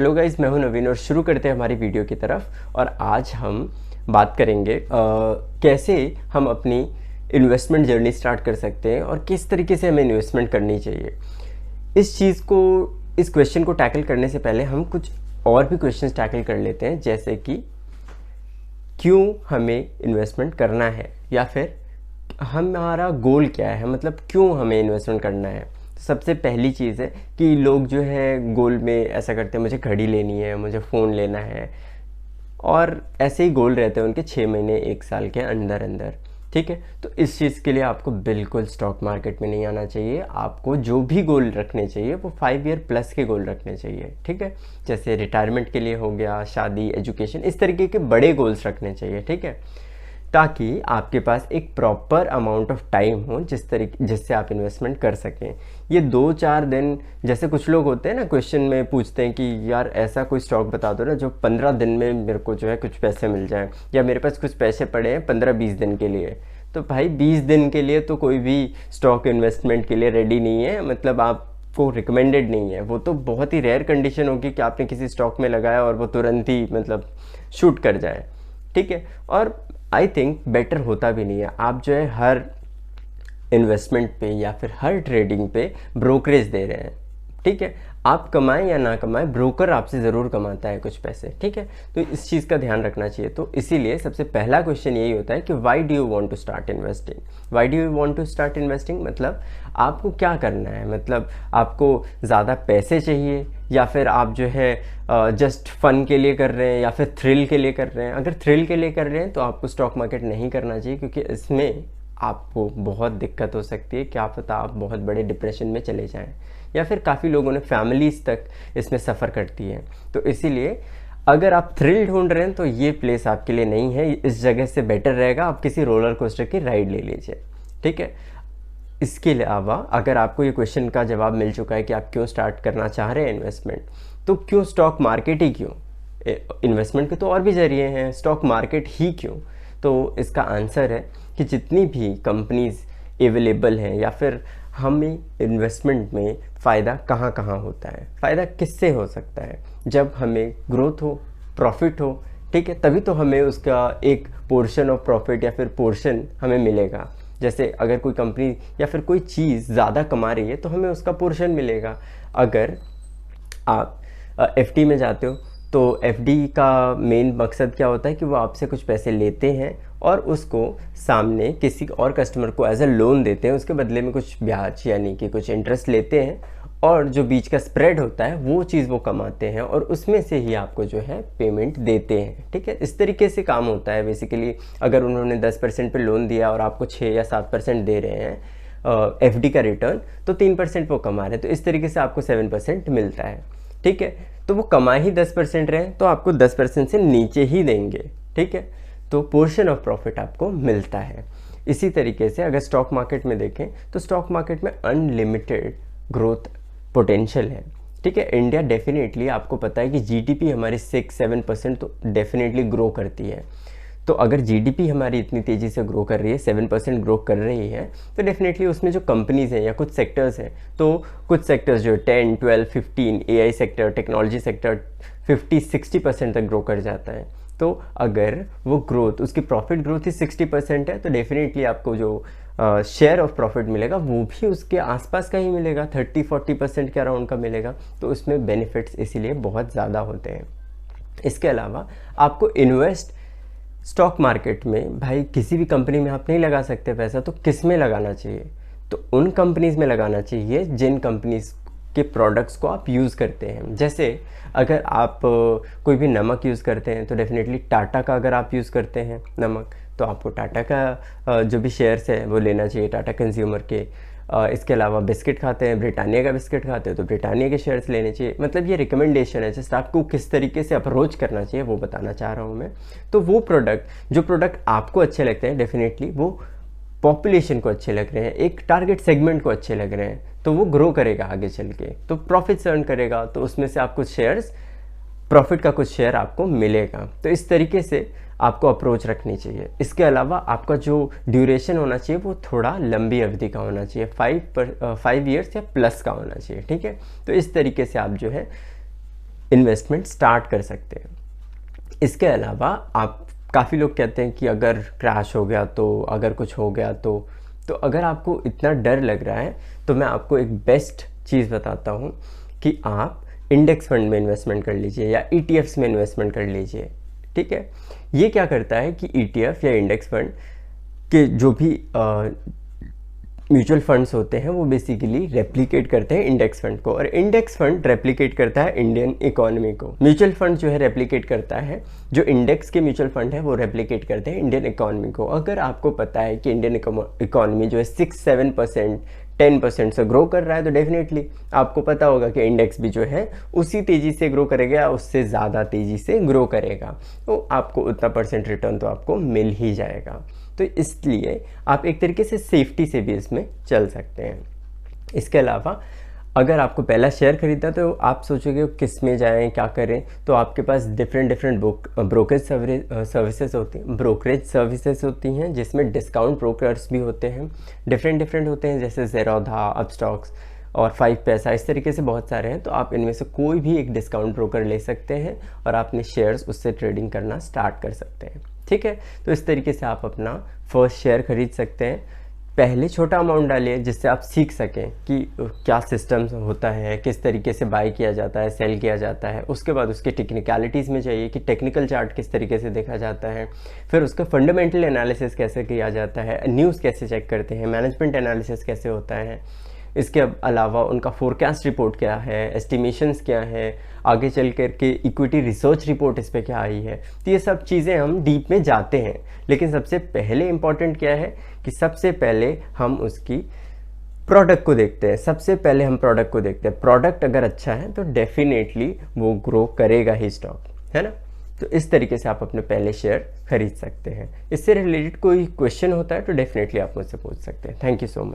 Hello guys, मैं हूं नवीन और शुरू करते हैं हमारी वीडियो की तरफ। और आज हम बात करेंगे कैसे हम अपनी इन्वेस्टमेंट जर्नी स्टार्ट कर सकते हैं और किस तरीके से हमें इन्वेस्टमेंट करनी चाहिए। इस क्वेश्चन को टैकल करने से पहले हम कुछ और भी क्वेश्चंस टैकल कर लेते हैं, जैसे कि क्यों हमें इन्वेस्टमेंट करना है या फिर हमारा गोल क्या है, मतलब क्यों हमें इन्वेस्टमेंट करना है। सबसे पहली चीज़ है कि लोग जो है गोल में ऐसा करते हैं, मुझे घड़ी लेनी है, मुझे फ़ोन लेना है, और ऐसे ही गोल रहते हैं उनके 6 महीने 1 साल के अंदर अंदर। ठीक है, तो इस चीज़ के लिए आपको बिल्कुल स्टॉक मार्केट में नहीं आना चाहिए। आपको जो भी गोल रखने चाहिए वो 5 ईयर प्लस के गोल रखने चाहिए। ठीक है, जैसे रिटायरमेंट के लिए हो गया, शादी, एजुकेशन, इस तरीके के बड़े गोल्स रखने चाहिए। ठीक है, ताकि आपके पास एक प्रॉपर अमाउंट ऑफ टाइम हो जिससे आप इन्वेस्टमेंट कर सकें। ये 2-4 दिन, जैसे कुछ लोग होते हैं ना, क्वेश्चन में पूछते हैं कि यार ऐसा कोई स्टॉक बता दो ना जो 15 दिन में मेरे को जो है कुछ पैसे मिल जाएं, या मेरे पास कुछ पैसे पड़े हैं 15-20 दिन के लिए। तो भाई 20 दिन के लिए तो कोई भी स्टॉक इन्वेस्टमेंट के लिए रेडी नहीं है, मतलब आपको रिकमेंडेड नहीं है। वो तो बहुत ही रेयर कंडीशन होगी कि आपने किसी स्टॉक में लगाया और वो तुरंत ही मतलब शूट कर जाए। ठीक है, और आई थिंक बेटर होता भी नहीं है। आप जो है हर इन्वेस्टमेंट पे या फिर हर ट्रेडिंग पे ब्रोकरेज दे रहे हैं। ठीक है, आप कमाएं या ना कमाएं, ब्रोकर आपसे ज़रूर कमाता है कुछ पैसे। ठीक है, तो इस चीज़ का ध्यान रखना चाहिए। तो इसीलिए सबसे पहला क्वेश्चन यही होता है कि why do you want to start investing. Why do you want to start investing मतलब आपको क्या करना है, मतलब आपको ज़्यादा पैसे चाहिए या फिर आप जो है जस्ट फन के लिए कर रहे हैं या फिर थ्रिल के लिए कर रहे हैं। अगर थ्रिल के लिए कर रहे हैं तो आपको स्टॉक मार्केट नहीं करना चाहिए, क्योंकि इसमें आपको बहुत दिक्कत हो सकती है। क्या पता आप बहुत बड़े डिप्रेशन में चले जाएं, या फिर काफ़ी लोगों ने फैमिलीज़ तक इसमें सफ़र करती है। तो इसीलिए अगर आप थ्रिल ढूंढ रहे हैं तो ये प्लेस आपके लिए नहीं है। इस जगह से बेटर रहेगा आप किसी रोलर कोस्टर की राइड ले लीजिए। ठीक है, इसके अलावा अगर आपको ये क्वेश्चन का जवाब मिल चुका है कि आप क्यों स्टार्ट करना चाह रहे हैं इन्वेस्टमेंट, तो क्यों स्टॉक मार्केट ही क्यों, इन्वेस्टमेंट के तो और भी ज़रिए हैं, स्टॉक मार्केट ही क्यों। तो इसका आंसर है कि जितनी भी कंपनीज़ अवेलेबल हैं या फिर हमें इन्वेस्टमेंट में फ़ायदा कहाँ कहाँ होता है, फ़ायदा किससे हो सकता है, जब हमें ग्रोथ हो, प्रॉफिट हो। ठीक है, तभी तो हमें उसका एक पोर्शन ऑफ प्रॉफिट या फिर पोर्शन हमें मिलेगा। जैसे अगर कोई कंपनी या फिर कोई चीज़ ज़्यादा कमा रही है तो हमें उसका पोर्शन मिलेगा। अगर आप एफडी में जाते हो तो एफडी का मेन मकसद क्या होता है कि वो आपसे कुछ पैसे लेते हैं और उसको सामने किसी और कस्टमर को एज अ लोन देते हैं, उसके बदले में कुछ ब्याज यानी कि कुछ इंटरेस्ट लेते हैं, और जो बीच का स्प्रेड होता है वो चीज़ वो कमाते हैं और उसमें से ही आपको जो है पेमेंट देते हैं। ठीक है, इस तरीके से काम होता है बेसिकली। अगर उन्होंने 10% पे लोन दिया और आपको 6 या 7% दे रहे हैं एफडी का रिटर्न, तो 3% वो कमा रहे हैं, तो इस तरीके से आपको 7% मिलता है। ठीक है, तो वो कमा ही 10% रहे तो आपको 10% से नीचे ही देंगे। ठीक है, तो पोर्शन ऑफ प्रॉफिट आपको मिलता है। इसी तरीके से अगर स्टॉक मार्केट में देखें तो स्टॉक मार्केट में अनलिमिटेड ग्रोथ पोटेंशियल है। ठीक है, इंडिया डेफिनेटली, आपको पता है कि जीडीपी हमारी 6-7% तो डेफिनेटली ग्रो करती है। तो अगर जीडीपी हमारी इतनी तेज़ी से ग्रो कर रही है, 7% ग्रो कर रही है, तो डेफिनेटली उसमें जो कंपनीज़ हैं या कुछ सेक्टर्स हैं, तो कुछ सेक्टर्स जो 10, 12, 15, एआई सेक्टर, टेक्नोलॉजी सेक्टर 50-60% तक ग्रो कर जाता है। तो अगर वो ग्रोथ, उसकी प्रॉफिट ग्रोथ ही 60% है, तो डेफिनेटली आपको जो शेयर ऑफ प्रॉफिट मिलेगा वो भी उसके आसपास का ही मिलेगा, 30-40% के अराउंड का मिलेगा। तो उसमें बेनिफिट्स इसीलिए बहुत ज़्यादा होते हैं। इसके अलावा आपको इन्वेस्ट स्टॉक मार्केट में, भाई किसी भी कंपनी में आप नहीं लगा सकते पैसा, तो किस में लगाना चाहिए, तो उन कंपनीज़ में लगाना चाहिए जिन कंपनीज़ के प्रोडक्ट्स को आप यूज़ करते हैं। जैसे अगर आप कोई भी नमक यूज़ करते हैं तो डेफिनेटली टाटा का अगर आप यूज़ करते हैं नमक, तो आपको टाटा का जो भी शेयर्स है वो लेना चाहिए, टाटा कंज्यूमर के। इसके अलावा बिस्किट खाते हैं, ब्रिटानिया का बिस्किट खाते हैं, तो ब्रिटानिया के शेयर्स लेने चाहिए। मतलब ये रिकमेंडेशन है, जस्ट आपको किस तरीके से अप्रोच करना चाहिए वो बताना चाह रहा हूँ मैं। तो वो जो प्रोडक्ट आपको अच्छे लगते हैं, डेफिनेटली वो पॉपुलेशन को अच्छे लग रहे हैं, एक टारगेट सेगमेंट को अच्छे लग रहे हैं, तो वो ग्रो करेगा आगे चल के, तो प्रॉफिट अर्न करेगा, तो उसमें से आप कुछ शेयर्स, प्रॉफिट का कुछ शेयर आपको मिलेगा। तो इस तरीके से आपको अप्रोच रखनी चाहिए। इसके अलावा आपका जो ड्यूरेशन होना चाहिए वो थोड़ा लंबी अवधि का होना चाहिए, 5 ईयर्स या प्लस का होना चाहिए। ठीक है, तो इस तरीके से आप जो है इन्वेस्टमेंट स्टार्ट कर सकते हैं। इसके अलावा आप काफ़ी लोग कहते हैं कि अगर क्रैश हो गया तो, अगर कुछ हो गया तो अगर आपको इतना डर लग रहा है तो मैं आपको एक बेस्ट चीज़ बताता हूँ कि आप इंडेक्स फंड में इन्वेस्टमेंट कर लीजिए या ETFs में इन्वेस्टमेंट कर लीजिए। ठीक है, ये क्या करता है कि ETF या इंडेक्स फंड के जो भी म्यूचुअल फंड्स होते हैं वो बेसिकली रेप्लिकेट करते हैं इंडेक्स फंड को, और इंडेक्स फंड रेप्लिकेट करता है इंडियन इकोनॉमी को। म्यूचुअल फंड जो है रेप्लिकेट करता है, जो इंडेक्स के म्यूचुअल फंड है वो रेप्लिकेट करते हैं इंडियन इकोनॉमी को। अगर आपको पता है कि इंडियन इकोनॉमी जो है 6-7% 10% से ग्रो कर रहा है तो डेफिनेटली आपको पता होगा कि इंडेक्स भी जो है उसी तेज़ी से ग्रो करेगा, उससे ज़्यादा तेज़ी से ग्रो करेगा, तो आपको उतना % रिटर्न तो आपको मिल ही जाएगा। तो इसलिए आप एक तरीके से सेफ्टी से भी इसमें चल सकते हैं। इसके अलावा अगर आपको पहला शेयर खरीदना तो आप सोचोगे किस में जाएं, क्या करें, तो आपके पास डिफरेंट ब्रोकरेज सर्विसेज होती हैं जिसमें डिस्काउंट ब्रोकर्स भी होते हैं, डिफरेंट होते हैं, जैसे ज़ेरोधा, अपस्टॉक्स और 5 पैसा, इस तरीके से बहुत सारे हैं। तो आप इनमें से कोई भी एक डिस्काउंट ब्रोकर ले सकते हैं और अपने शेयर्स उससे ट्रेडिंग करना स्टार्ट कर सकते हैं। ठीक है, तो इस तरीके से आप अपना फर्स्ट शेयर खरीद सकते हैं। पहले छोटा अमाउंट डालिए जिससे आप सीख सकें कि क्या सिस्टम होता है, किस तरीके से बाय किया जाता है, सेल किया जाता है। उसके बाद उसके टेक्निकलिटीज़ में जाइए कि टेक्निकल चार्ट किस तरीके से देखा जाता है, फिर उसका फंडामेंटल एनालिसिस कैसे किया जाता है, न्यूज़ कैसे चेक करते हैं, मैनेजमेंट एनालिसिस कैसे होता है, इसके अलावा उनका फोरकास्ट रिपोर्ट क्या है, एस्टिमेशंस क्या है, आगे चल कर के इक्विटी रिसर्च रिपोर्ट इस पर क्या आई है। तो ये सब चीज़ें हम डीप में जाते हैं, लेकिन सबसे पहले इम्पॉर्टेंट क्या है कि सबसे पहले हम उसकी प्रोडक्ट को देखते हैं। सबसे पहले हम प्रोडक्ट को देखते हैं। प्रोडक्ट अगर अच्छा है तो डेफिनेटली वो ग्रो करेगा ही स्टॉक, है ना। तो इस तरीके से आप अपने पहले शेयर खरीद सकते हैं। इससे रिलेटेड कोई क्वेश्चन होता है तो डेफिनेटली आप मुझसे पूछ सकते हैं। Thank you so much.